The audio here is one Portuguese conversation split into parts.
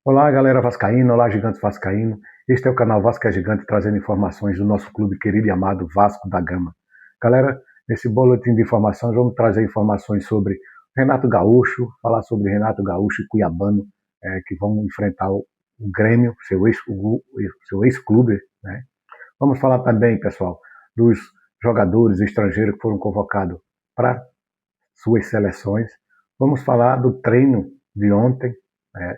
Olá, galera vascaína, olá, gigantes vascaíno. Este é o canal Vasco é Gigante, trazendo informações do nosso clube querido e amado Vasco da Gama. Galera, nesse boletim de informações, vamos trazer informações sobre Renato Gaúcho, falar sobre Renato Gaúcho e Cuiabano, que vão enfrentar o Grêmio, seu ex-clube, né? Vamos falar também, pessoal, dos jogadores estrangeiros que foram convocados para suas seleções. Vamos falar do treino de ontem, né?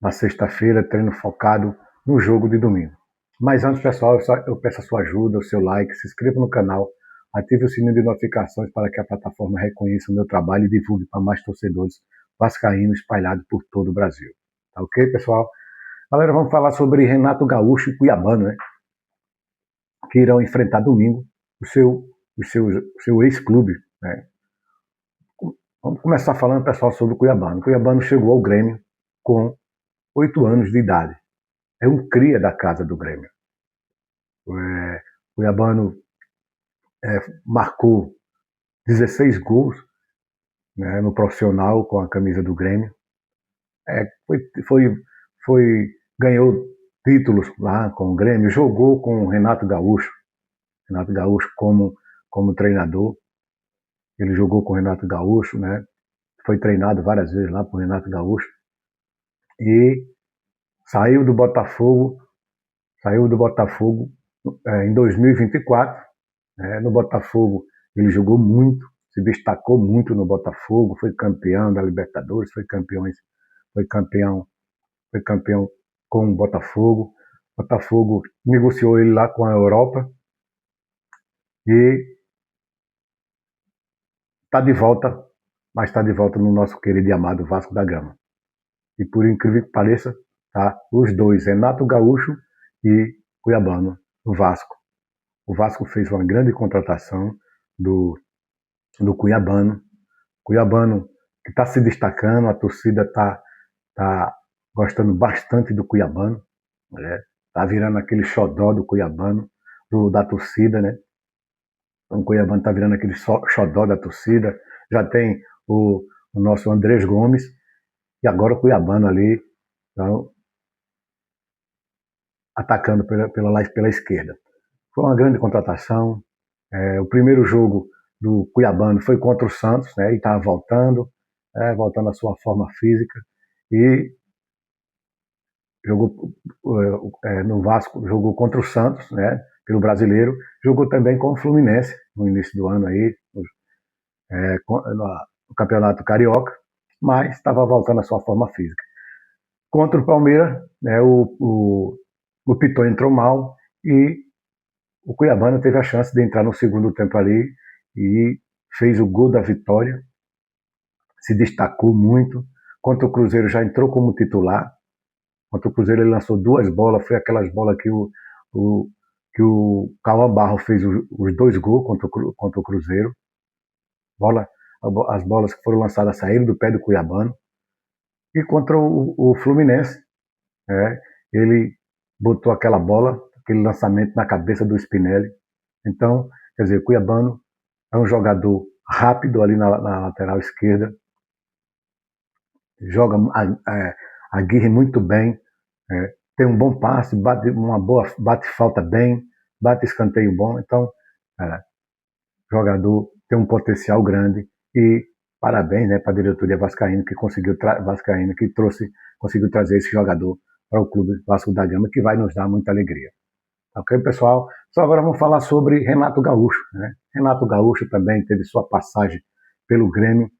Na sexta-feira, treino focado no jogo de domingo. Mas antes, pessoal, eu peço a sua ajuda, o seu like, se inscreva no canal, ative o sininho de notificações para que a plataforma reconheça o meu trabalho e divulgue para mais torcedores vascaínos espalhados por todo o Brasil. Tá ok, pessoal? Galera, vamos falar sobre Renato Gaúcho e Cuiabano, né? Que irão enfrentar domingo o seu ex-clube, né? Vamos começar falando, pessoal, sobre o Cuiabano. O Cuiabano chegou ao Grêmio com 8 anos de idade. É um cria da casa do Grêmio. O Cuiabano marcou 16 gols, né, no profissional com a camisa do Grêmio. É, foi, foi, foi, ganhou títulos lá com o Grêmio, jogou com o Renato Gaúcho como treinador. Ele jogou com o Renato Gaúcho, né? Foi treinado várias vezes lá por Renato Gaúcho e saiu do Botafogo, saiu do Botafogo em 2024. No Botafogo ele jogou muito, se destacou muito no Botafogo, foi campeão da Libertadores, foi campeão, foi campeão com o Botafogo. O Botafogo negociou ele lá com a Europa e está de volta, mas está de volta no nosso querido e amado Vasco da Gama. E por incrível que pareça, tá os dois, Renato Gaúcho e Cuiabano, no Vasco. O Vasco fez uma grande contratação do Cuiabano. Cuiabano que está se destacando, a torcida tá gostando bastante do Cuiabano, né? Tá virando aquele xodó do Cuiabano, da torcida, né? Então, o Cuiabano tá virando aquele xodó da torcida. Já tem o nosso Andrés Gomes e agora o Cuiabano ali, então, atacando pela esquerda. Foi uma grande contratação. O primeiro jogo do Cuiabano foi contra o Santos, né? E estava voltando à sua forma física. E jogou no Vasco, jogou contra o Santos, né? Pelo Brasileiro. Jogou também com o Fluminense no início do ano aí, no Campeonato Carioca, mas estava voltando à sua forma física. Contra o Palmeiras, né? O Piton entrou mal e o Cuiabano teve a chance de entrar no segundo tempo ali e fez o gol da vitória, se destacou muito. Contra o Cruzeiro já entrou como titular. Contra o Cruzeiro ele lançou duas bolas, foi aquelas bolas o, que o Cauã Barro fez os dois gols contra o Cruzeiro. Bola, as bolas que foram lançadas saíram do pé do Cuiabano. E contra o Fluminense, ele botou aquela bola, aquele lançamento na cabeça do Spinelli. Então, quer dizer, o Cuiabano é um jogador rápido ali na lateral esquerda, joga aguirre muito bem, tem um bom passe, bate falta bem, bate escanteio bom. Então, é, jogador tem um potencial grande e parabéns, né, para a diretoria vascaína que conseguiu trazer esse jogador para o clube Vasco da Gama, que vai nos dar muita alegria. Ok, pessoal? Só agora vamos falar sobre Renato Gaúcho, né? Renato Gaúcho também teve sua passagem pelo Grêmio,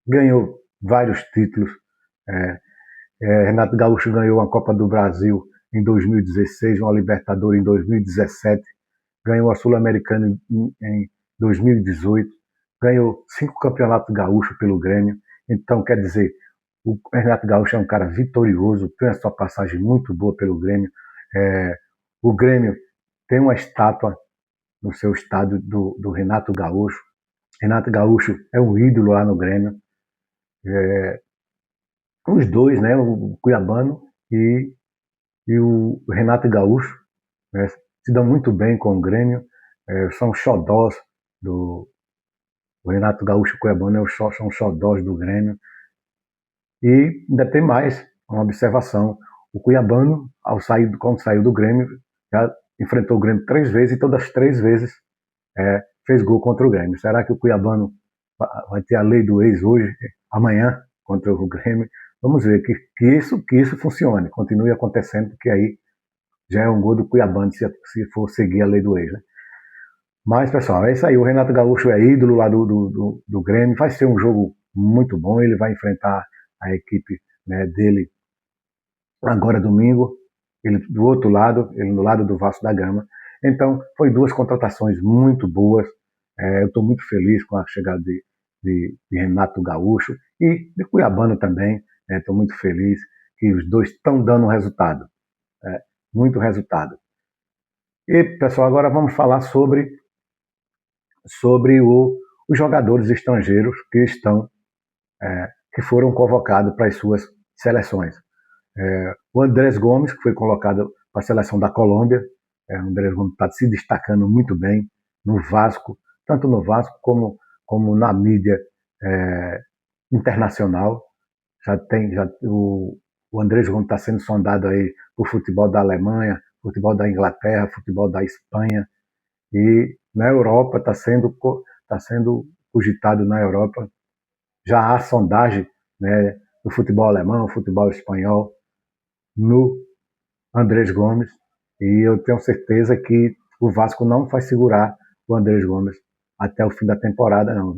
ganhou vários títulos. É, Renato Gaúcho ganhou a Copa do Brasil em 2016, uma Libertadores em 2017, ganhou a Sul-Americana em 2018, ganhou 5 campeonatos gaúchos pelo Grêmio. Então, quer dizer, o Renato Gaúcho é um cara vitorioso, tem a sua passagem muito boa pelo Grêmio. É, o Grêmio tem uma estátua no seu estádio do Renato Gaúcho. Renato Gaúcho é um ídolo lá no Grêmio. É, os dois, né, o Cuiabano e o Renato Gaúcho, né, se dão muito bem com o Grêmio, são xodós do o Renato Gaúcho e o Cuiabano, são xodós do Grêmio. E ainda tem mais, uma observação. O Cuiabano, quando saiu do Grêmio, já enfrentou o Grêmio 3 vezes e todas as 3 vezes fez gol contra o Grêmio. Será que o Cuiabano vai ter a lei do ex hoje, amanhã, contra o Grêmio? Vamos ver que isso funcione, continue acontecendo, porque aí já é um gol do Cuiabano se for seguir a lei do ex. Né? Mas, pessoal, é isso aí. O Renato Gaúcho é ídolo lá do Grêmio. Vai ser um jogo muito bom. Ele vai enfrentar a equipe, né, dele agora domingo. Ele do outro lado, ele no lado do Vasco da Gama. Então, foi 2 contratações muito boas. Eu estou muito feliz com a chegada de Renato Gaúcho e de Cuiabano também. Estou muito feliz que os dois estão dando resultado. Muito resultado. E, pessoal, agora vamos falar sobre os jogadores estrangeiros que foram convocados para as suas seleções. O Andrés Gomes, que foi colocado para a seleção da Colômbia, o Andrés Gomes está se destacando muito bem no Vasco, tanto no Vasco como na mídia internacional. O Andrés Gomes está sendo sondado aí por futebol da Alemanha, futebol da Inglaterra, futebol da Espanha, e na Europa está sendo cogitado na Europa. Já há sondagem, né, do futebol alemão, futebol espanhol, no Andrés Gomes, e eu tenho certeza que o Vasco não vai segurar o Andrés Gomes até o fim da temporada, não.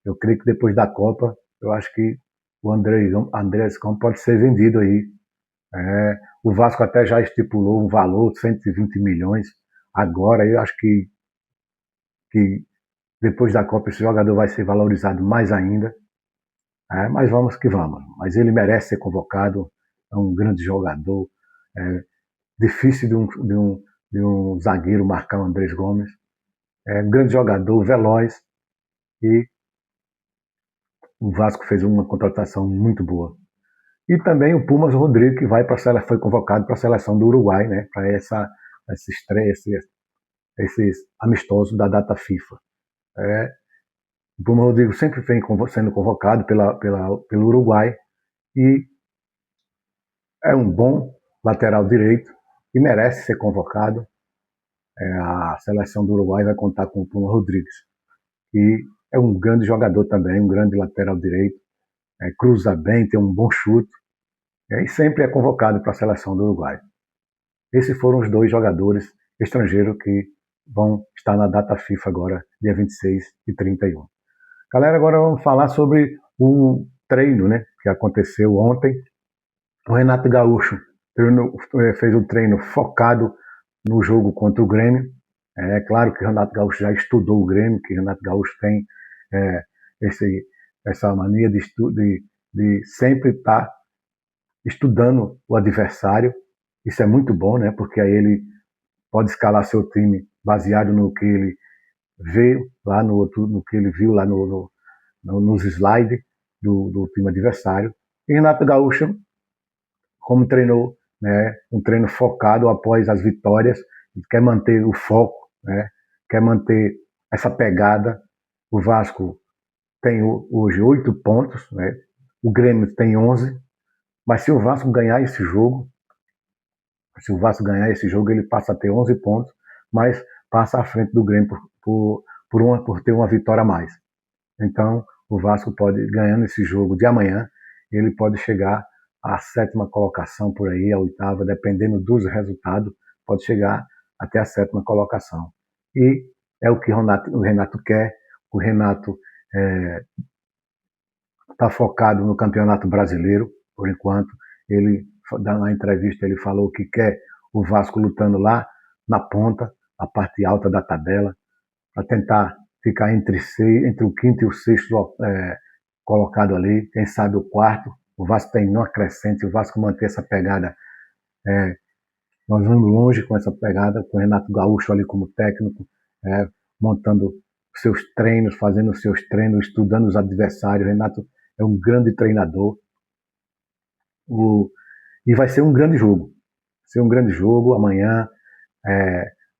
Eu creio que depois da Copa, eu acho que o Andrés Gomes pode ser vendido aí. O Vasco até já estipulou um valor de 120 milhões. Agora, eu acho que depois da Copa esse jogador vai ser valorizado mais ainda. Mas vamos que vamos. Mas ele merece ser convocado, é um grande jogador. Difícil de um zagueiro marcar o Andrés Gomes. É um grande jogador, veloz, e o Vasco fez uma contratação muito boa. E também o Pumas Rodrigo, que foi convocado para a seleção do Uruguai, né, para esses amistosos da data FIFA. O Pumas Rodrigo sempre vem sendo convocado pelo Uruguai e é um bom lateral direito e merece ser convocado. A seleção do Uruguai vai contar com o Pumas Rodrigues, que é um grande jogador também, um grande lateral direito, cruza bem, tem um bom chute, e sempre é convocado para a seleção do Uruguai. Esses foram os 2 jogadores estrangeiros que vão estar na data FIFA agora, dia 26 e 31. Galera, agora vamos falar sobre o treino, né, que aconteceu ontem. O Renato Gaúcho fez um treino focado no jogo contra o Grêmio. É claro que o Renato Gaúcho já estudou o Grêmio, que o Renato Gaúcho tem essa mania de sempre estar estudando o adversário. Isso é muito bom, né? Porque aí ele pode escalar seu time baseado no que ele vê lá no que ele viu lá nos slides do time adversário. E Renato Gaúcho, como treinou, né, um treino focado após as vitórias, quer manter o foco, né, quer manter essa pegada. O Vasco tem hoje 8 pontos, né, o Grêmio tem 11, mas se o Vasco ganhar esse jogo, ele passa a ter 11 pontos, mas passa à frente do Grêmio por ter uma vitória a mais. Então, o Vasco pode, ganhando esse jogo de amanhã, ele pode chegar à 7ª colocação por aí, a 8ª, dependendo dos resultados, pode chegar até a 7ª colocação. E é o que o Renato quer. O Renato está focado no Campeonato Brasileiro, por enquanto. Na entrevista, ele falou que quer o Vasco lutando lá na ponta, a parte alta da tabela, para tentar ficar entre o 5º e o 6º colocado ali, quem sabe o 4º. O Vasco tem uma crescente, o Vasco manter essa pegada. Nós vamos longe com essa pegada, com o Renato Gaúcho ali como técnico, montando seus treinos, fazendo os seus treinos, estudando os adversários. O Renato é um grande treinador. E vai ser um grande jogo. Vai ser um grande jogo amanhã,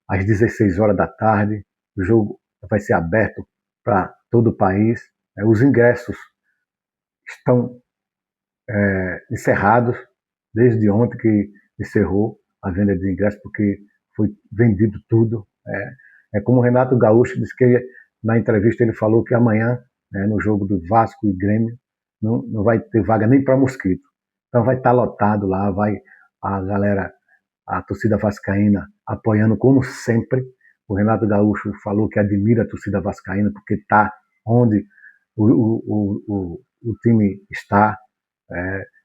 às 16 horas da tarde. O jogo vai ser aberto para todo o país. Os ingressos estão encerrados. desde ontem que encerrou a venda de ingressos, porque foi vendido tudo. É como o Renato Gaúcho disse que na entrevista ele falou que amanhã, no jogo do Vasco e Grêmio, não vai ter vaga nem para mosquito. Então vai estar lotado lá, vai a galera, a torcida vascaína apoiando como sempre. O Renato Gaúcho falou que admira a torcida vascaína porque está onde o time está,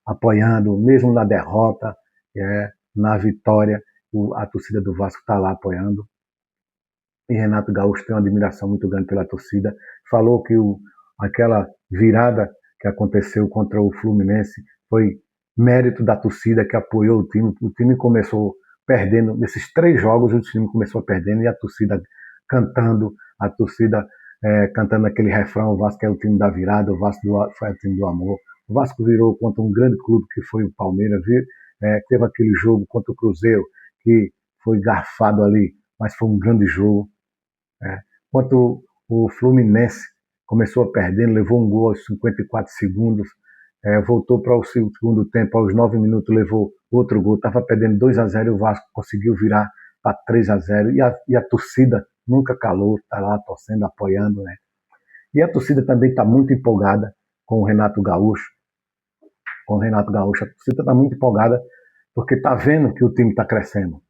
apoiando, mesmo na derrota, na vitória, a torcida do Vasco está lá apoiando. E Renato Gaúcho tem uma admiração muito grande pela torcida. Falou que aquela virada que aconteceu contra o Fluminense foi mérito da torcida que apoiou o time. O time começou perdendo, nesses 3 jogos o time começou perdendo e a torcida cantando, a torcida cantando aquele refrão: o Vasco é o time da virada, o Vasco foi o time do amor. O Vasco virou contra um grande clube que foi o Palmeiras, teve aquele jogo contra o Cruzeiro que foi garfado ali, mas foi um grande jogo. Enquanto o Fluminense começou perdendo, levou um gol aos 54 segundos, voltou para o segundo tempo, aos 9 minutos levou outro gol, estava perdendo 2-0 e o Vasco conseguiu virar para 3-0 e a torcida nunca calou, está lá torcendo, apoiando, né? E a torcida também está muito empolgada com o Renato Gaúcho, a torcida está muito empolgada porque está vendo que o time está crescendo,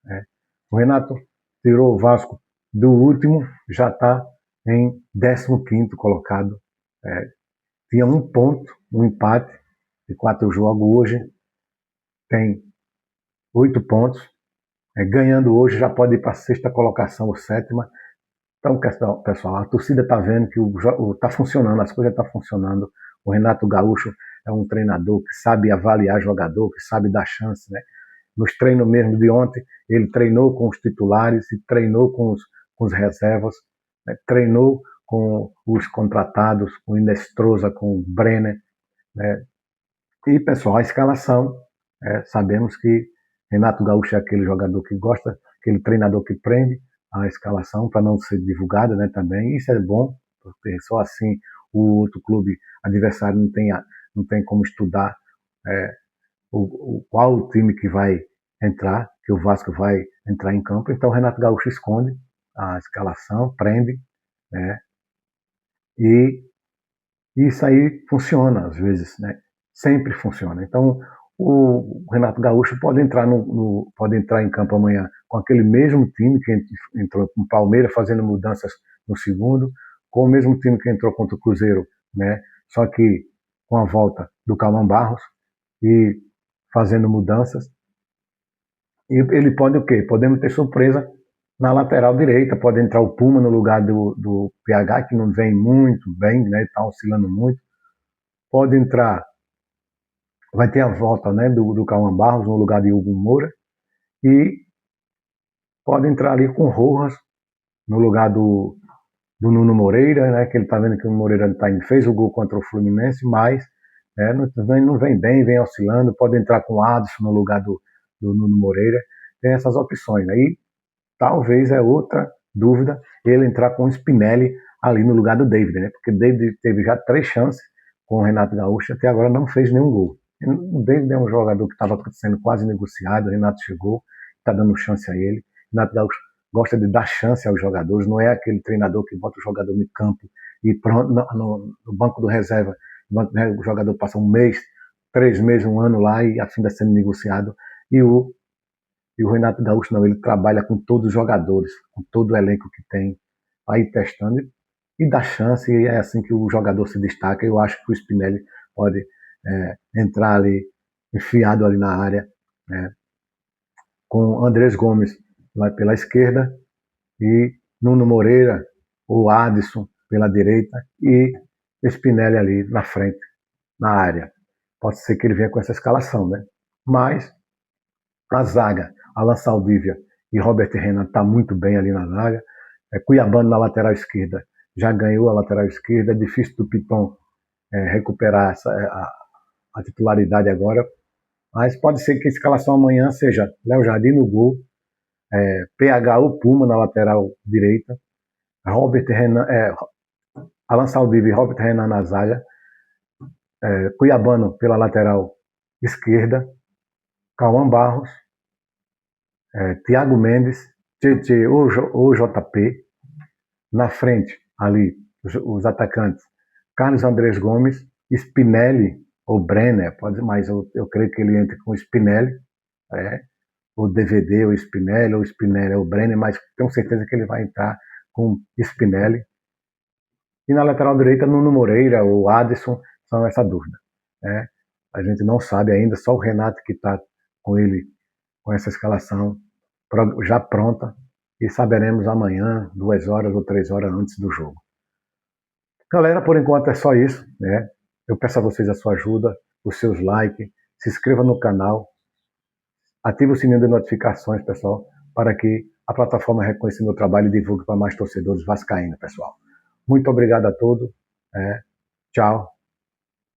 né? O Renato tirou o Vasco do último, já está em 15º colocado. Tinha 1 ponto, um empate de 4 jogos. Hoje tem 8 pontos. Ganhando hoje já pode ir para a 6ª colocação ou 7ª. Então, pessoal, a torcida está vendo que está funcionando, as coisas estão funcionando. O Renato Gaúcho é um treinador que sabe avaliar jogador, que sabe dar chance, né? Nos treinos mesmo de ontem, ele treinou com os titulares e treinou com os reservas, né? Treinou com os contratados, com o Inestrosa, com o Brenner, né? E, pessoal, a escalação, sabemos que Renato Gaúcho é aquele jogador que gosta, aquele treinador que prende a escalação para não ser divulgada, né, também. Isso é bom, porque só assim o outro clube adversário não tem como estudar qual o time que vai entrar, que o Vasco vai entrar em campo. Então, o Renato Gaúcho esconde a escalação, prende, né, e isso aí funciona às vezes, né? Sempre funciona. Então, o Renato Gaúcho pode entrar pode entrar em campo amanhã com aquele mesmo time que entrou com o Palmeiras, fazendo mudanças no segundo, com o mesmo time que entrou contra o Cruzeiro, né? Só que com a volta do Calmon Barros e fazendo mudanças. E ele pode o quê? Podemos ter surpresa na lateral direita. Pode entrar o Puma no lugar do PH, que não vem muito bem, né? Está oscilando muito. Pode entrar, vai ter a volta, né, do Cauã Barros no lugar de Hugo Moura, e pode entrar ali com Rojas no lugar do Nuno Moreira, né, que ele está vendo que o Moreira fez o gol contra o Fluminense, mas não vem bem, vem oscilando. Pode entrar com Adson no lugar do Nuno Moreira. Tem essas opções. Aí talvez outra dúvida ele entrar com o Spinelli ali no lugar do David, né? Porque o David teve já 3 chances com o Renato Gaúcho, até agora não fez nenhum gol. O David é um jogador que estava sendo quase negociado, o Renato chegou, está dando chance a ele. O Renato Gaúcho gosta de dar chance aos jogadores, não é aquele treinador que bota o jogador no campo e pronto, no banco do reserva, o jogador passa 1 mês, 3 meses, 1 ano lá e assim está sendo negociado. E o Renato Gaúcho não, ele trabalha com todos os jogadores, com todo o elenco que tem, vai testando e dá chance, e é assim que o jogador se destaca. Eu acho que o Spinelli pode entrar ali, enfiado ali na área, né, com Andrés Gomes lá pela esquerda e Nuno Moreira ou Adson pela direita e Spinelli ali na frente, na área. Pode ser que ele venha com essa escalação, né? Mas a zaga, Alan Saldívia e Robert Renan está muito bem ali na zaga. Cuiabano na lateral esquerda já ganhou a lateral esquerda. É difícil do Piton recuperar a titularidade agora. Mas pode ser que a escalação amanhã seja Léo Jardim no gol, PH ou Puma na lateral direita, Robert Renan, Alan Saldívia e Robert Renan na zaga, Cuiabano pela lateral esquerda, Cauã Barros, Thiago Mendes, Tietê ou JP. Na frente, ali, os atacantes, Carlos Andrés Gomes, Spinelli ou Brenner, pode, mas eu creio que ele entre com Spinelli, ou DVD ou Spinelli ou Brenner, mas tenho certeza que ele vai entrar com Spinelli. E na lateral direita, Nuno Moreira ou Adson, são essa dúvida. Né? A gente não sabe ainda, só o Renato que está com ele, com essa escalação já pronta, e saberemos amanhã, 2 horas ou 3 horas antes do jogo. Galera, por enquanto é só isso, né? Eu peço a vocês a sua ajuda, os seus likes, se inscreva no canal, ative o sininho de notificações, pessoal, para que a plataforma reconheça meu trabalho e divulgue para mais torcedores vascaínos, pessoal. Muito obrigado a todos. Tchau.